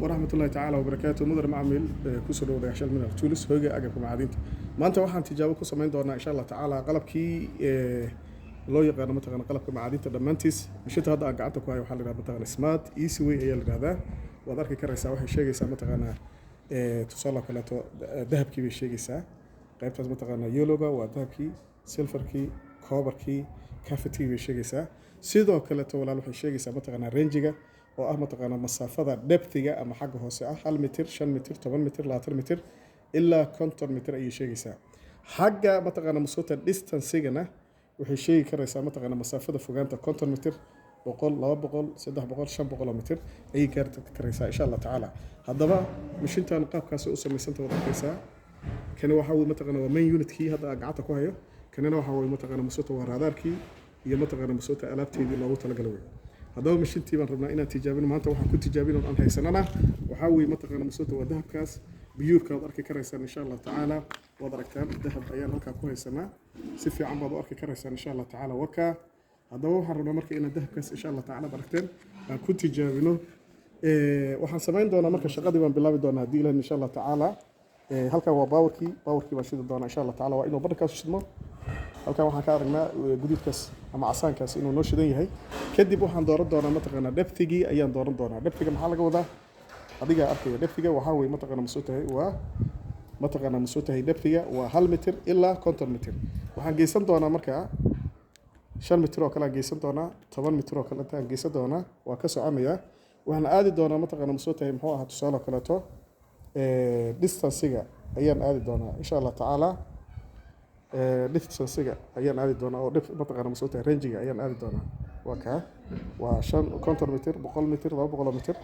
ورحمة الله تعالى وبركاته مدر معمل كسر وداعشال من التولس هوجا أجاكم عادين ما أنت واحد تجاوب كسر من دورنا إن شاء الله تعالى قلب كي لو يقارن مثلا قلب كمعادين تدمنتيس مشيت هذا قعدت كواي وحل مثلا سمات إيسوي هي هذا وذاك كرسة واحد شيء يسمى مثلا تصلى كلا ذهب كي بشيء يسمى قيبت مثلا يولوجا وذهب كي سيلفر كي كوبر كي كافتي بشيء يسمى sidoo kale walaal waxay sheegaysaa mataqaanaa range-ga oo ah mataqaanaa masaafada depth-ga ama xagga hoose ah 1 mitir 5 mitir 10 mitir 20 mitir ilaa 50 mitir ayay sheegaysaa xagga mataqaanaa masota distance-gana waxay sheegi karaysaa mataqaanaa masaafada fogaanta 50 mitir 100 200 300 500 mitir ayay gaarta karaysaa insha Allah taala haddaba mishintan qaabkaas u sameysanta wada arkaysaa kana waxa uu mataqaanaa waa main unit-kii hadda gacanta ku hayo kanana waxa uu mataqaanaa masota waa radarkii iyo mataqaanaa masota alaabteedii loogu talagalay haddaba mashiintii baan rabnaa inaan tijaabino maanta waxaan ku tijaabino aan haysanana waxaa weeye mataqaanaa masota waa dahabkaas biyuurka waad arki karaysaan insha Allah taala waad aragtaan dahab ayaan halkaa ku haysanaa si fiican baad u arki karaysaan insha Allah taala waka haddaba waxaan rabnaa marka inaan dahabkaas insha Allah taala aragteen aan ku tijaabino waxaan samayn doonaa marka shaqadii baan bilaabi doonaa haddii ilaahay insha Allah taala halkan waa powerkii baan shidi doonaa insha Allah taala waa inuu barkaas shidmo halkan waxaan ka aragnaa guduudkaas ama casaankaas inuu noo shidan yahay kadib waxaan dooran doonaa mataqaanaa depth-gii ayaan dooran doonaa depth-ga maxaa laga wadaa adiga arkaya depth-ga waxa weeye mataqaanaa masootahay waa mataqaanaa masootahay depth-ga waa 1 mitir ilaa 50 mitir waxaan geysan doonaa marka 5 mitir oo kale aan geysan doonaa 10 mitir oo kale aan geysan doonaa waa ka soconaya waxaan aadi doonaa mataqaanaa masootahay muxuu ahaa tusaale kaleeto distance-ga ayaan aadi doonaa insha Allah taala distance-ga ayaan aadi doonaa oo mataqaanaa masootahay range-ga ayaan aadi doonaa waa 50 mitir 100 mitir 200 mitir